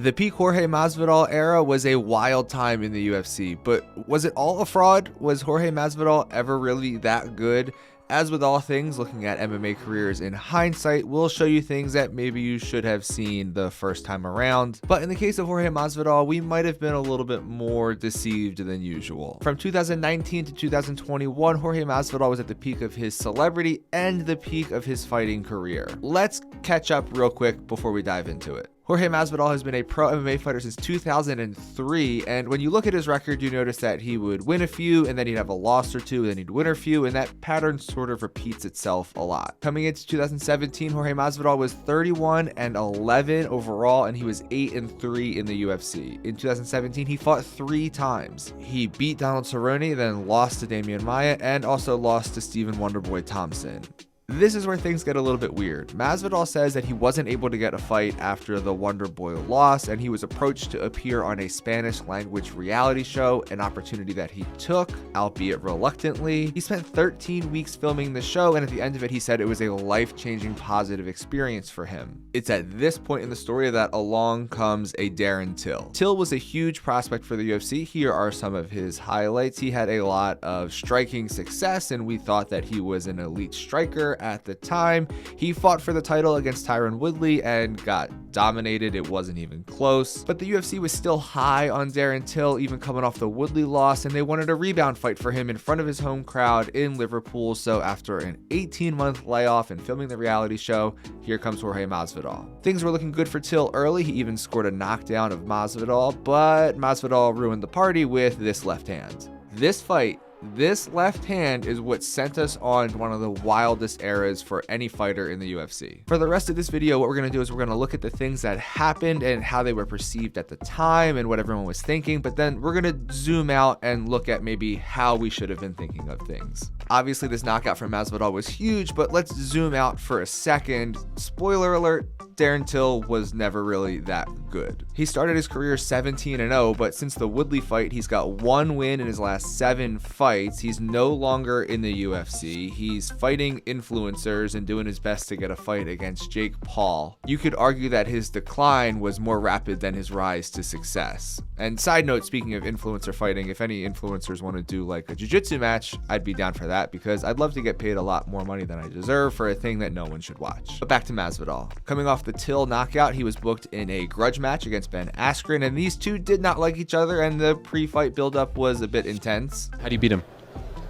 The peak Jorge Masvidal era was a wild time in the UFC, but was it all a fraud? Was Jorge Masvidal ever really that good? As with all things, looking at MMA careers in hindsight will show you things that maybe you should have seen the first time around. But in the case of Jorge Masvidal, we might have been a little bit more deceived than usual. From 2019 to 2021, Jorge Masvidal was at the peak of his celebrity and the peak of his fighting career. Let's catch up real quick before we dive into it. Jorge Masvidal has been a pro MMA fighter since 2003, and when you look at his record, you notice that he would win a few, and then he'd have a loss or two, and then he'd win a few, and that pattern sort of repeats itself a lot. Coming into 2017, Jorge Masvidal was 31-11 overall, and he was 8-3 in the UFC. In 2017, he fought 3 times. He beat Donald Cerrone, then lost to Demian Maia, and also lost to Stephen Wonderboy Thompson. This is where things get a little bit weird. Masvidal says that he wasn't able to get a fight after the Wonderboy loss, and he was approached to appear on a Spanish language reality show, an opportunity that he took, albeit reluctantly. He spent 13 weeks filming the show, and at the end of it, he said it was a life-changing positive experience for him. It's at this point in the story that along comes a Darren Till. Till was a huge prospect for the UFC. Here are some of his highlights. He had a lot of striking success, and we thought that he was an elite striker at the time. He fought for the title against Tyron Woodley and got dominated. It wasn't even close. But the UFC was still high on Darren Till, even coming off the Woodley loss, and they wanted a rebound fight for him in front of his home crowd in Liverpool. So after an 18-month layoff and filming the reality show, here comes Jorge Masvidal. Things were looking good for Till early. He even scored a knockdown of Masvidal, but Masvidal ruined the party with this left hand. This fight, this left hand is what sent us on one of the wildest eras for any fighter in the UFC. For the rest of this video, what we're going to do is we're going to look at the things that happened and how they were perceived at the time and what everyone was thinking, but then we're going to zoom out and look at maybe how we should have been thinking of things. Obviously, this knockout from Masvidal was huge, but let's zoom out for a second. Spoiler alert, Darren Till was never really that good. He started his career 17-0, but since the Woodley fight, he's got 1 win in his last 7 fights. He's no longer in the UFC. He's fighting influencers and doing his best to get a fight against Jake Paul. You could argue that his decline was more rapid than his rise to success. And side note, speaking of influencer fighting, if any influencers want to do like a jiu-jitsu match, I'd be down for that because I'd love to get paid a lot more money than I deserve for a thing that no one should watch. But back to Masvidal. Coming off the Till knockout, he was booked in a grudge match against Ben Askren, and these two did not like each other, and the pre-fight buildup was a bit intense. How do you beat him?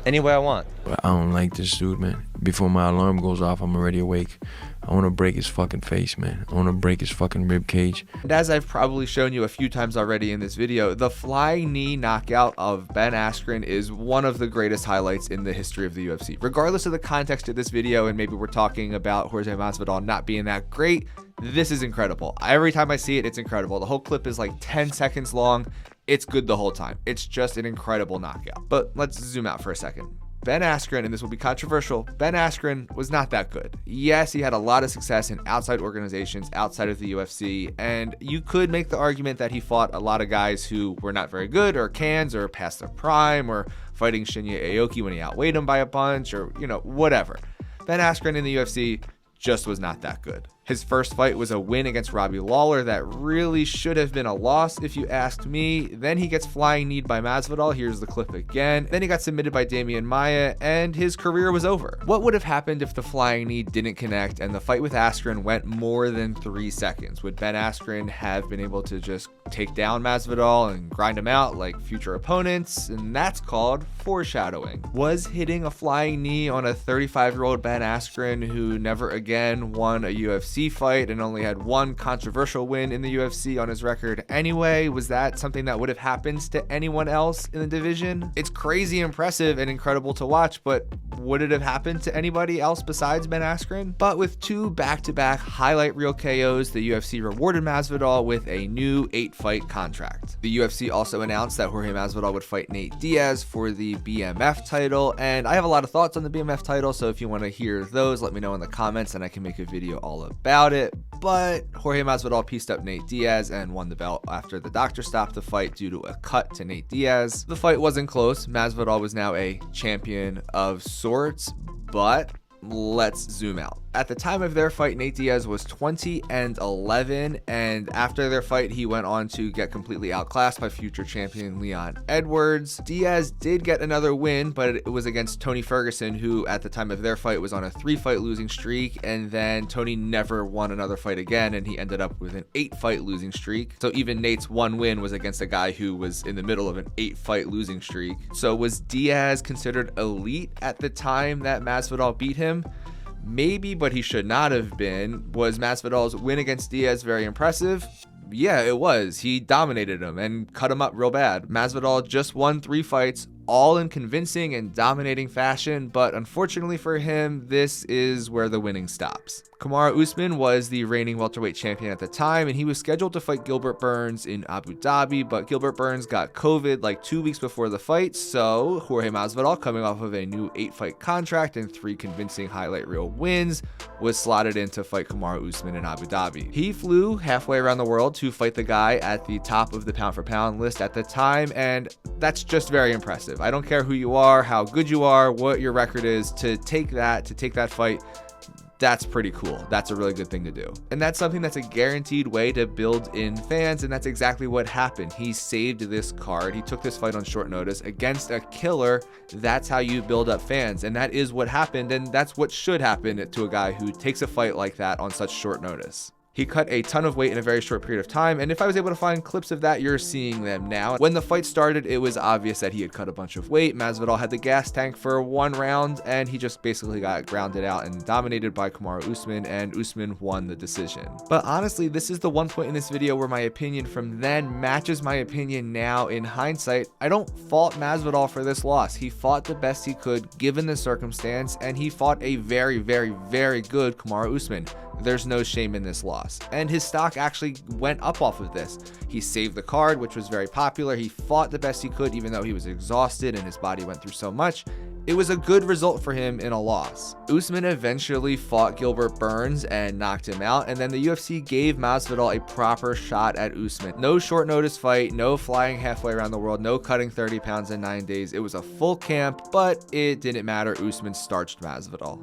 Any way I want. I don't like this dude, man. Before my alarm goes off, I'm already awake. I want to break his fucking face, man. I want to break his fucking rib cage. And as I've probably shown you a few times already in this video, the flying knee knockout of Ben Askren is one of the greatest highlights in the history of the UFC. Regardless of the context of this video, and maybe we're talking about Jorge Masvidal not being that great, this is incredible. Every time I see it, it's incredible. The whole clip is like 10 seconds long. It's good the whole time. It's just an incredible knockout. But let's zoom out for a second. Ben Askren, and this will be controversial, Ben Askren was not that good. Yes, he had a lot of success in outside organizations outside of the UFC, and you could make the argument that he fought a lot of guys who were not very good or cans or past their prime or fighting Shinya Aoki when he outweighed him by a bunch or, you know, whatever. Ben Askren in the UFC just was not that good. His first fight was a win against Robbie Lawler that really should have been a loss if you asked me. Then he gets flying kneed by Masvidal. Here's the clip again. Then he got submitted by Demian Maia and his career was over. What would have happened if the flying knee didn't connect and the fight with Askren went more than 3 seconds? Would Ben Askren have been able to just take down Masvidal and grind him out like future opponents? And that's called foreshadowing. Was hitting a flying knee on a 35-year-old Ben Askren who never again won a UFC fight and only had 1 controversial win in the UFC on his record anyway, was that something that would have happened to anyone else in the division? It's crazy impressive and incredible to watch, but would it have happened to anybody else besides Ben Askren? But with 2 back-to-back highlight reel KOs, the UFC rewarded Masvidal with a new 8-fight contract. The UFC also announced that Jorge Masvidal would fight Nate Diaz for the BMF title, and I have a lot of thoughts on the BMF title, so if you want to hear those, let me know in the comments and I can make a video all about it. But Jorge Masvidal pieced up Nate Diaz and won the belt after the doctor stopped the fight due to a cut to Nate Diaz. The fight wasn't close. Masvidal was now a champion of sorts, but let's zoom out. At the time of their fight, Nate Diaz was 20-11, and after their fight, he went on to get completely outclassed by future champion Leon Edwards. Diaz did get another win, but it was against Tony Ferguson, who at the time of their fight was on a 3-fight losing streak, and then Tony never won another fight again, and he ended up with an 8-fight losing streak. So even Nate's one win was against a guy who was in the middle of an 8-fight losing streak. So was Diaz considered elite at the time that Masvidal beat him? Maybe, but he should not have been. Was Masvidal's win against Diaz very impressive? Yeah, it was. He dominated him and cut him up real bad. Masvidal just won 3 fights, all in convincing and dominating fashion, but unfortunately for him, this is where the winning stops. Kamaru Usman was the reigning welterweight champion at the time, and he was scheduled to fight Gilbert Burns in Abu Dhabi, but Gilbert Burns got COVID like 2 weeks before the fight, so Jorge Masvidal, coming off of a new 8-fight contract and 3 convincing highlight reel wins, was slotted in to fight Kamaru Usman in Abu Dhabi. He flew halfway around the world to fight the guy at the top of the pound-for-pound list at the time, and that's just very impressive. I don't care who you are, how good you are, what your record is, to take that fight, that's pretty cool. That's a really good thing to do. And that's something that's a guaranteed way to build in fans, and that's exactly what happened. He saved this card. He took this fight on short notice against a killer. That's how you build up fans, and that is what happened, and that's what should happen to a guy who takes a fight like that on such short notice. He cut a ton of weight in a very short period of time, and if I was able to find clips of that, you're seeing them now. When the fight started, it was obvious that he had cut a bunch of weight. Masvidal had the gas tank for 1 round, and he just basically got grounded out and dominated by Kamaru Usman, and Usman won the decision. But honestly, this is the one point in this video where my opinion from then matches my opinion now in hindsight. I don't fault Masvidal for this loss. He fought the best he could given the circumstance, and he fought a very, very, very good Kamaru Usman. There's no shame in this loss. And his stock actually went up off of this. He saved the card, which was very popular. He fought the best he could, even though he was exhausted and his body went through so much. It was a good result for him in a loss. Usman eventually fought Gilbert Burns and knocked him out, and then the UFC gave Masvidal a proper shot at Usman. No short notice fight, no flying halfway around the world, no cutting 30 pounds in 9 days. It was a full camp, but it didn't matter. Usman starched Masvidal.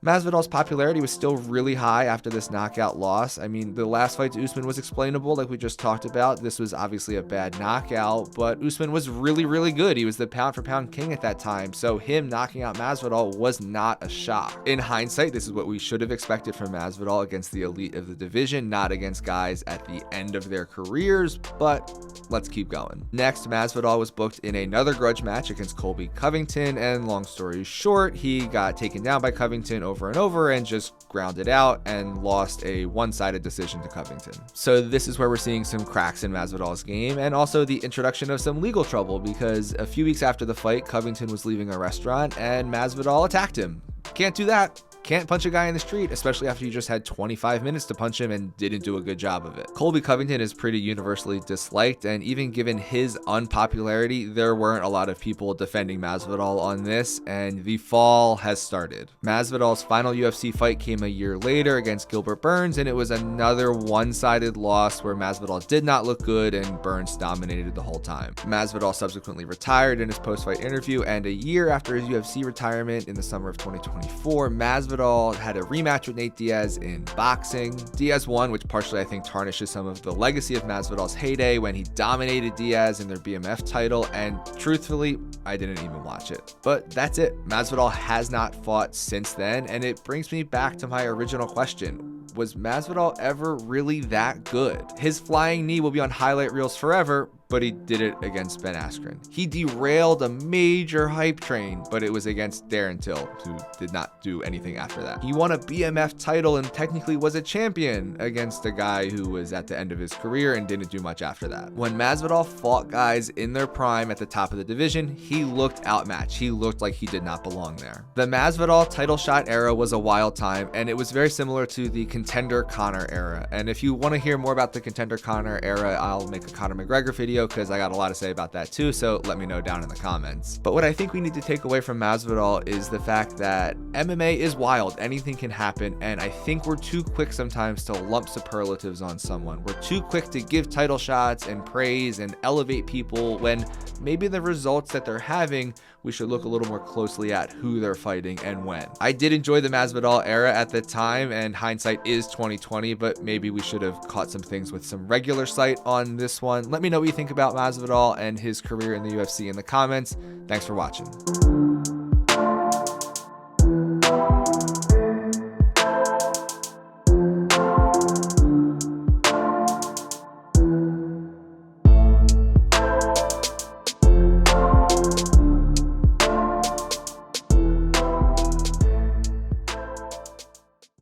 Masvidal's popularity was still really high after this knockout loss. I mean, the last fight to Usman was explainable, like we just talked about. This was obviously a bad knockout, but Usman was really, really good. He was the pound-for-pound king at that time, so him knocking out Masvidal was not a shock. In hindsight, this is what we should have expected from Masvidal against the elite of the division, not against guys at the end of their careers, but let's keep going. Next, Masvidal was booked in another grudge match against Colby Covington, and long story short, he got taken down by Covington over and over and just grounded out and lost a one-sided decision to Covington. So this is where we're seeing some cracks in Masvidal's game, and also the introduction of some legal trouble, because a few weeks after the fight, Covington was leaving a restaurant and Masvidal attacked him. Can't do that. Can't punch a guy in the street, especially after you just had 25 minutes to punch him and didn't do a good job of it. Colby Covington is pretty universally disliked, and even given his unpopularity, there weren't a lot of people defending Masvidal on this, and the fall has started. Masvidal's final UFC fight came a year later against Gilbert Burns, and it was another one-sided loss where Masvidal did not look good and Burns dominated the whole time. Masvidal subsequently retired in his post-fight interview, and a year after his UFC retirement in the summer of 2024, Masvidal had a rematch with Nate Diaz in boxing. Diaz won, which partially I think tarnishes some of the legacy of Masvidal's heyday when he dominated Diaz in their BMF title, and truthfully, I didn't even watch it. But that's it. Masvidal has not fought since then, and it brings me back to my original question. Was Masvidal ever really that good? His flying knee will be on highlight reels forever, but he did it against Ben Askren. He derailed a major hype train, but it was against Darren Till, who did not do anything after that. He won a BMF title and technically was a champion against a guy who was at the end of his career and didn't do much after that. When Masvidal fought guys in their prime at the top of the division, he looked outmatched. He looked like he did not belong there. The Masvidal title shot era was a wild time, and it was very similar to the Contender Conor era. And if you want to hear more about the Contender Conor era, I'll make a Conor McGregor video, because I got a lot to say about that too, so let me know down in the comments. But what I think we need to take away from Masvidal is the fact that MMA is wild, anything can happen, and I think we're too quick sometimes to lump superlatives on someone. We're too quick to give title shots and praise and elevate people when maybe the results that they're having we should look a little more closely at who they're fighting and when. I did enjoy the Masvidal era at the time, and hindsight is 2020, but maybe we should have caught some things with some regular sight on this one. Let me know what you think about Masvidal and his career in the UFC in the comments. Thanks for watching.